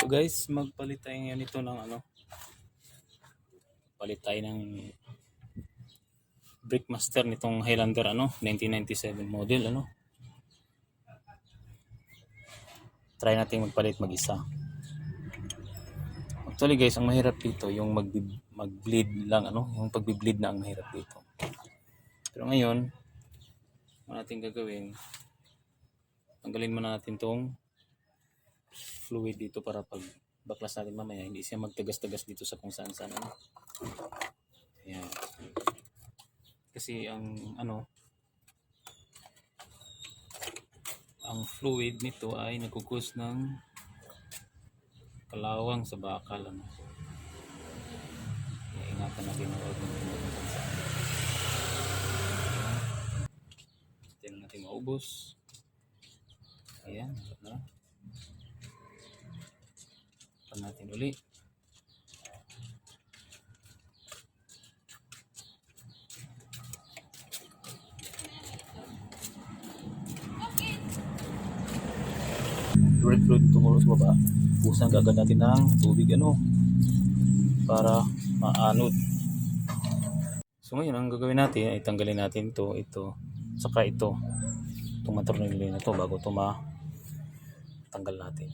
So guys, magpalit tayo ngayon ito ng palit tayo ng Brickmaster nitong Highlander 1997 model Try natin magpalit mag-isa. Actually guys, ang mahirap dito yung mag-bleed lang yung pagbi-bleed na ang mahirap dito. Pero ngayon, ano natin gagawin? Tanggalin muna natin tong fluid dito para pag baklas natin mamaya hindi siya magtagas-tagas dito sa kung saan-saan Ayan. Kasi ang fluid nito ay nagkukos ng kalawang sa bakal Kaya ingatan natin na huwag kung saan. Hindi na natin maubos. Ayan, natin uli. Direct fluid tumulong sa baba. Busan gagawin natin ng tubig para maanod. So ngayon ang gagawin natin ay tanggalin natin ito, saka ito. Itong maturnilyo na to bago ito matanggal natin.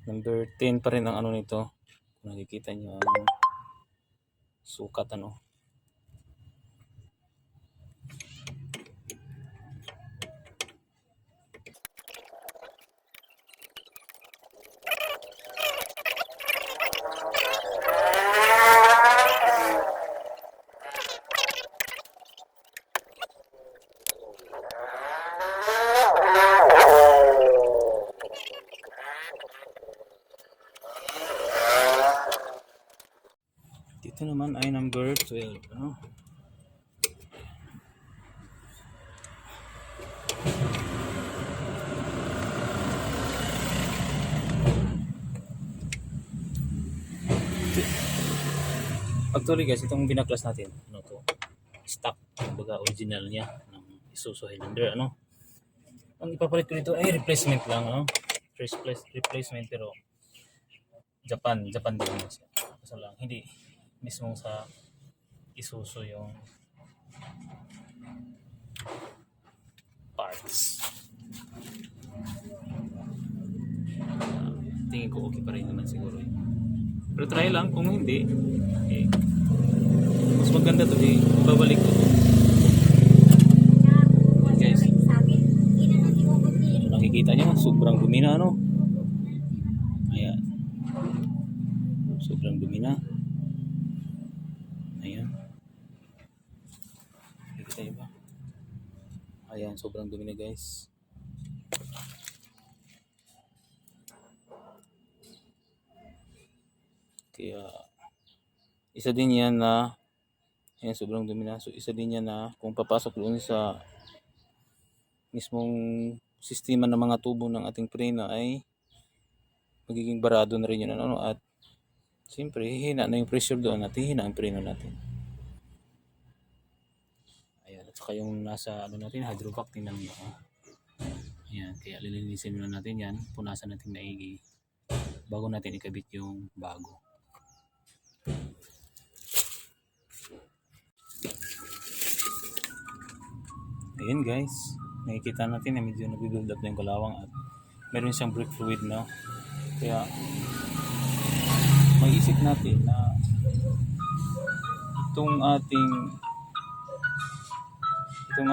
Number 10 pa rin ang nito. Kung nakikita nyo ang sukat Dito naman ay number 12 Actually guys, itong binaklas natin stock, kumbaga original niya ng Isuzu Highlander Ang ipapalit ko dito ay replacement lang replacement pero Japan din siya. Kasi lang hindi mismo sa Isuzu yung parts. Tingin ko okay pa rin naman siguro pero try lang, kung hindi mas maganda to babalik ko guys. Nakikita nyo sobrang dumi na ayan, sobrang dumi na ayan, nakikita nyo ba? Ayan, sobrang dumi na guys. Kaya isa din yan na ayan, sobrang dumi na. So isa din yan na kung papasok doon sa mismong sistema ng mga tubo ng ating preno ay magiging barado na rin yun at siyempre hihina na yung pressure doon at hihina ang preno natin. Ayan, at saka yung nasa natin hydrovac tingnan nyo ayan, kaya lilinisin muna natin yan, punasan natin maigi bago natin ikabit yung bago. Ayan guys, nakikita natin na medyo nag-build up na yung kalawang at meron siyang brake fluid kaya mag-isip natin na itong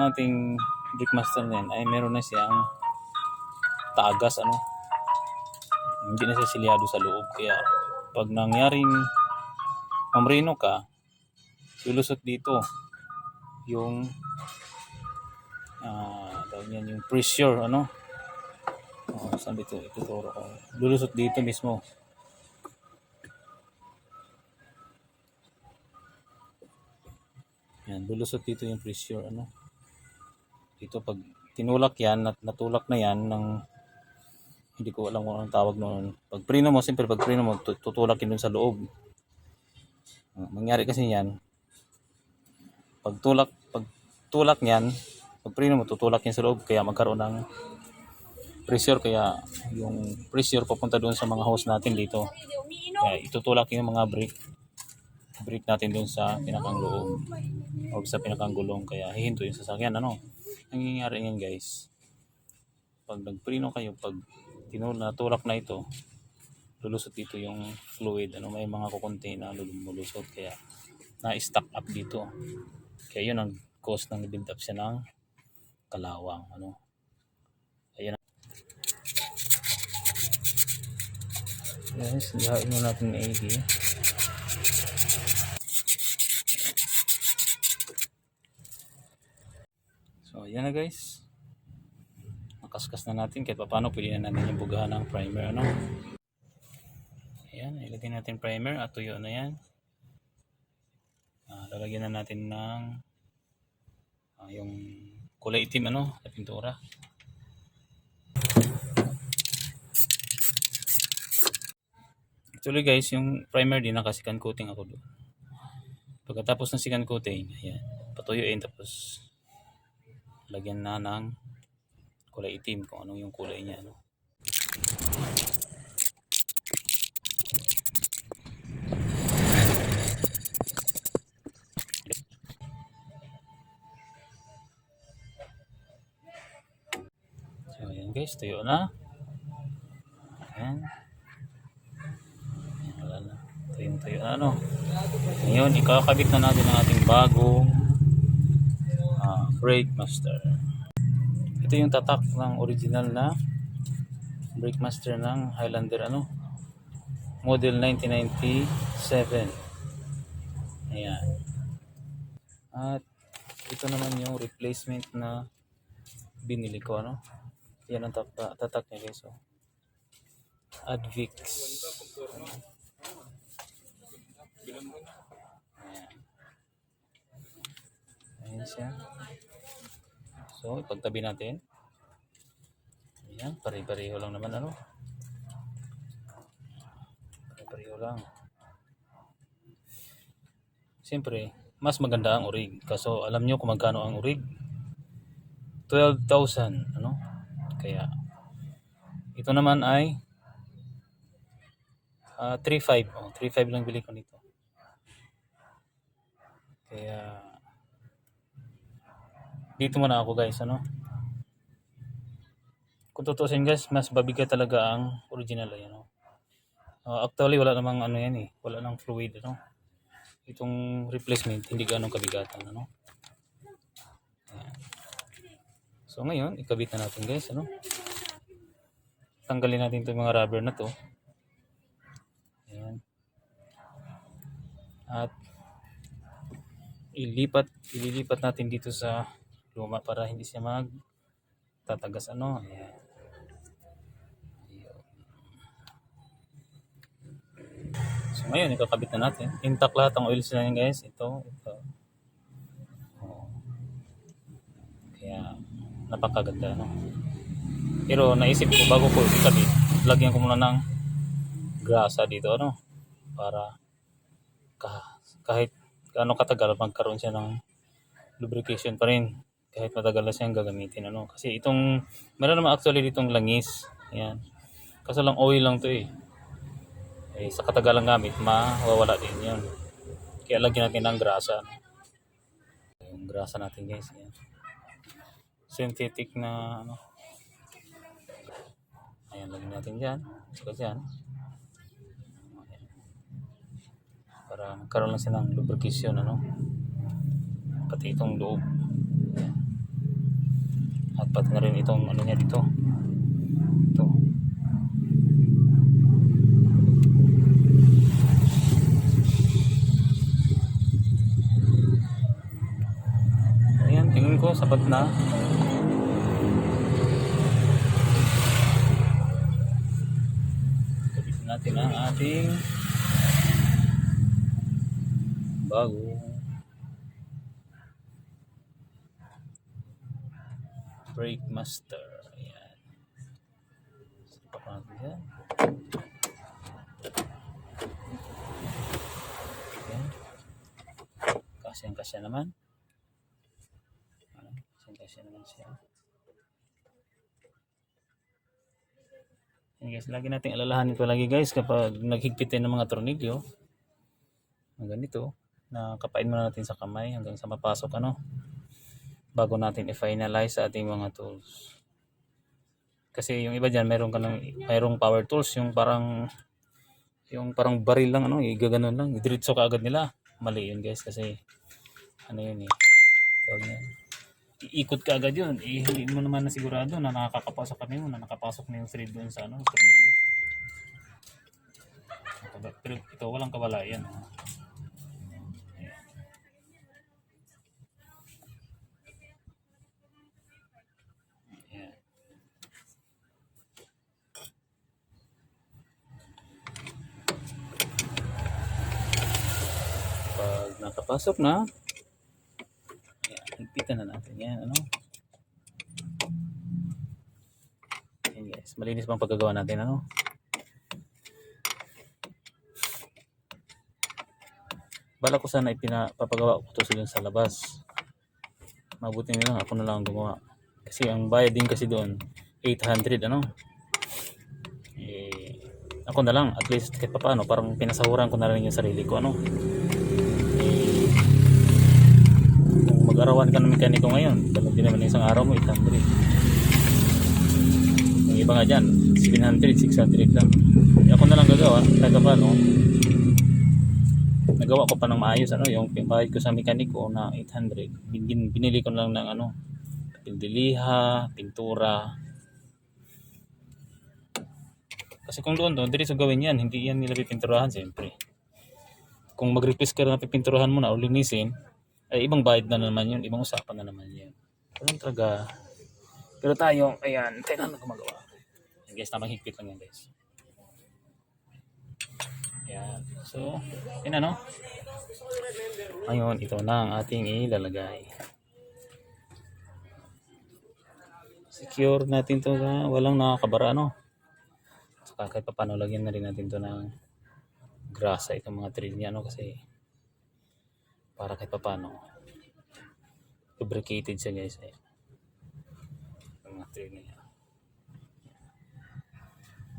ating Brickmaster na yan ay meron na siyang tagas hindi na siya silyado sa loob, kaya pag nangyaring mamreno ka, lulusot dito yung yung pressure saan dito ituturo ko, lulusot dito mismo yan, lulusot dito yung pressure dito pag tinulak yan at natulak na yan ng hindi ko alam kung anong tawag noon. Pag preno mo, siyempre pag preno mo tutulak yun sa loob. Mangyari kasi yan pag tulak niyan, pag preno mo, tutulak yan sa loob, kaya magkaroon ng pressure, kaya yung pressure papunta doon sa mga hose natin dito. Kaya itutulak yung mga brake natin doon sa pinakang loob o sa pinakang gulong, kaya hihinto yung sasakyan. Ano? Nangyayari yan guys. Pag nagpreno kayo, pag natulak na ito, lulusot dito yung fluid, ano, may mga kukunti na lululusot, kaya na-stuck up dito. Kaya yun ang cause ng build up siya ng kalawang, ano. Ayan. Yes, lahat mo natin AD. So ayan na guys, nakaskas na natin, kahit paano pwede na natin yung bugahan ng primer, ano. Ayan, ilagay natin primer at tuyo na yan. Lalagyan na natin ng yung kulay itim, ano, na pintura. Actually guys, yung primer din nakasikan coating ako doon. Pagkatapos ng sikan coating, ayan, patuyuin, tapos lagyan na ng kulay itim kung anong yung kulay niya, ano. So ayan guys, tuyo na. Ayan. Ayan, wala na. Tuyo na, ano. Ngayon, ikakabit na natin ang ating bagong brake master. Ito yung tatak ng original na brake master ng Highlander, ano, model 1997. Ayan. At ito naman yung replacement na binili ko, ano. Yan ang tatak niya guys. So, Advix. Ayan siya. So, ipagtabi natin. Ayan, pare-pareho lang naman, ano. Pare-pareho lang. Siyempre, mas maganda ang orig. Kaso, alam nyo kung magkano ang orig? 12,000, ano. Kaya, ito naman ay 3,500. 3,500 lang bili ko nito. Kaya, dito muna ako guys, ano. Kung tutusin guys, mas babigat talaga ang original, ay, ano. Actually, wala namang ano yan eh. Wala nang fluid, ano. Itong replacement, hindi ganong kabigatan, ano. Ayan. So ngayon, ikabit na natin guys, ano. Tanggalin natin itong mga rubber na to. Ayan. At ililipat natin dito sa luma para hindi siya magtatagas, ano. Ayan. So ngayon, ikakabit na natin. Intact lahat ang oils na yan guys. Ito. Kaya napakaganda, no. Pero naisip ko bago ko ikabit, lagyan ko muna ng grasa dito, ano, para kahit gaano katagal magkaroon siya ng lubrication pa rin kahit matagal na siyang gagamitin, ano. Kasi itong meron naman actually ditong langis. Ayan. Kaso lang oil lang to eh. Sa katagalang gamit mawawala din 'yon. Kaya lagyan natin ng grasa. Yung grasa natin guys, ayan. Synthetic na, ano. Ayan, lagyan natin dyan. Saka dyan. Ayan. Para magkaroon lang siya ng lubrication, ano. Pati itong loob. Ayan. At pati na rin itong ano niya dito. Ito. Ayan, tingin ko sapat na. Kapitin natin ang ating bagong brake master. Ayan. Sipak natin yan. Ayan. Kasyang-kasya naman. Yan guys, yan naman siya. Yan guys, lagi nating alalahanin ito lagi guys kapag naghigpitin ng mga tornilyo na ganito, na kapain muna natin sa kamay hanggang sa mapasok bago natin i-finalize sa ating mga tools. Kasi yung iba diyan mayroong power tools yung parang baril lang igaganon lang, idiretso ka agad nila. Mali yun guys kasi yun tawag niyan, iikot ka agad yun, hindi mo naman na sigurado na nakakapasok ka na nakapasok na yung thread doon sa tornilyo. Pero ito walang kawalayan. Ayan. Pag nakapasok na, higpitan na natin yan. Ayan guys, malinis pang paggagawa natin. Bala ko sana ipinapagawa ko to sa labas. Mabuti nila ako na lang gumawa. Kasi ang bayad din kasi doon 800 ako na lang at least kahit paano parang pinasahuran ko na rin yung sarili ko kung mag-arawan ka ng mekaniko ngayon, dapat din naman isang araw mo 800. Yung iba nga dyan 700, 600 lang. Ako na lang gagawa kahit paano. Nagawa ko pa ng maayos yung bayad ko sa mekaniko na 800, binili ko lang ng pildiliha, pintura. Kasi kung doon diretso gawin yan, hindi yan nila pipinturahan siyempre. Kung mag-request ka na pipinturahan mo na o linisin, ay ibang bayad na naman yun, ibang usapan na naman yun. Pero tayo, ayan, kailangan gumagawa. Yan guys, tamang higpit lang yan guys. Ayan. So, yun ngayon, ito na ang ating ilalagay. Secure natin to na walang nakakabara Saka kahit pa paano lagyan na rin natin to ng grasa itong mga thread niya kasi para kahit pa paano lubricated siya guys yung mga thread niya.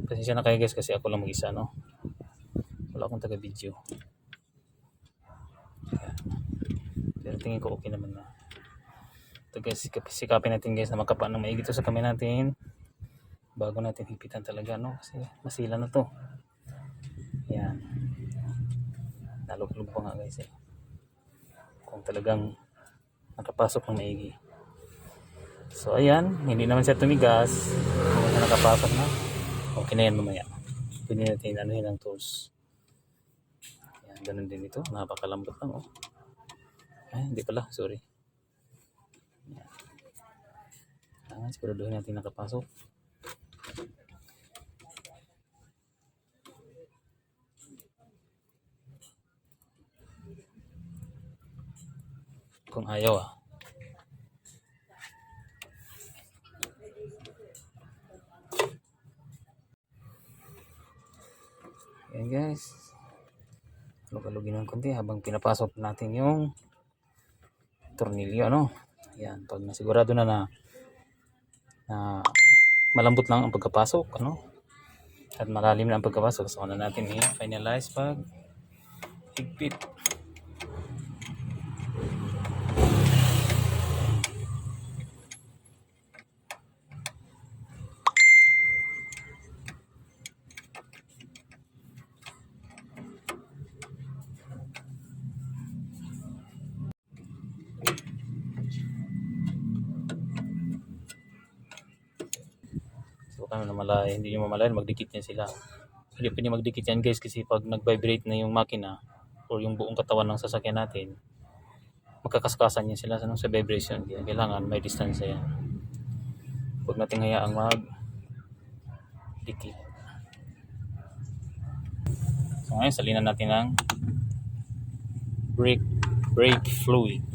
Pasensya na kayo guys kasi ako lang mag-isa wala akong taga-video. Pero tingin ko okay naman na. Ito guys, sikapin natin guys na magkapa ng maigi to sa kamay natin bago natin higpitan talaga kasi masila na to. Yan. Nalog-log pa nga guys kung talagang nakapasok ng maigi. So ayan, hindi naman siya tumigas. Kung nakapasok na, okay na yan mamaya. Pwede natin ang tools. Ganun din ito, napakalambot lang ay hindi pala, sorry. Siguraduhin natin nakapasok. Kung ayaw ayan guys, lug-alugin ng konti habang pinapasok natin yung tornilyo Yan, pag nasigurado na malambot lang ang pagkapasok at malalim na ang pagkapasok, so na natin i-finalize pag higpit. Hindi nyo mamalayan, magdikit yan sila. Hindi pwede magdikit yan guys kasi pag nag-vibrate na yung makina o yung buong katawan ng sasakyan natin, magkakaskasan yan sila sa vibration. Kailangan may distansya yan. Huwag natin hayaang mag-dikit. So ngayon, salinan natin ng brake fluid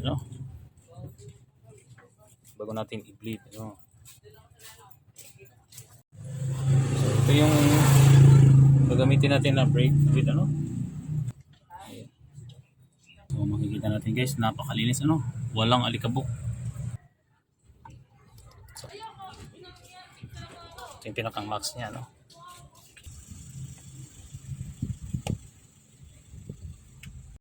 bago natin i-bleed ito yung gagamitin natin na brake fluid so makikita natin guys, napakalinis walang alikabok. ito yung pinakang max niya, no?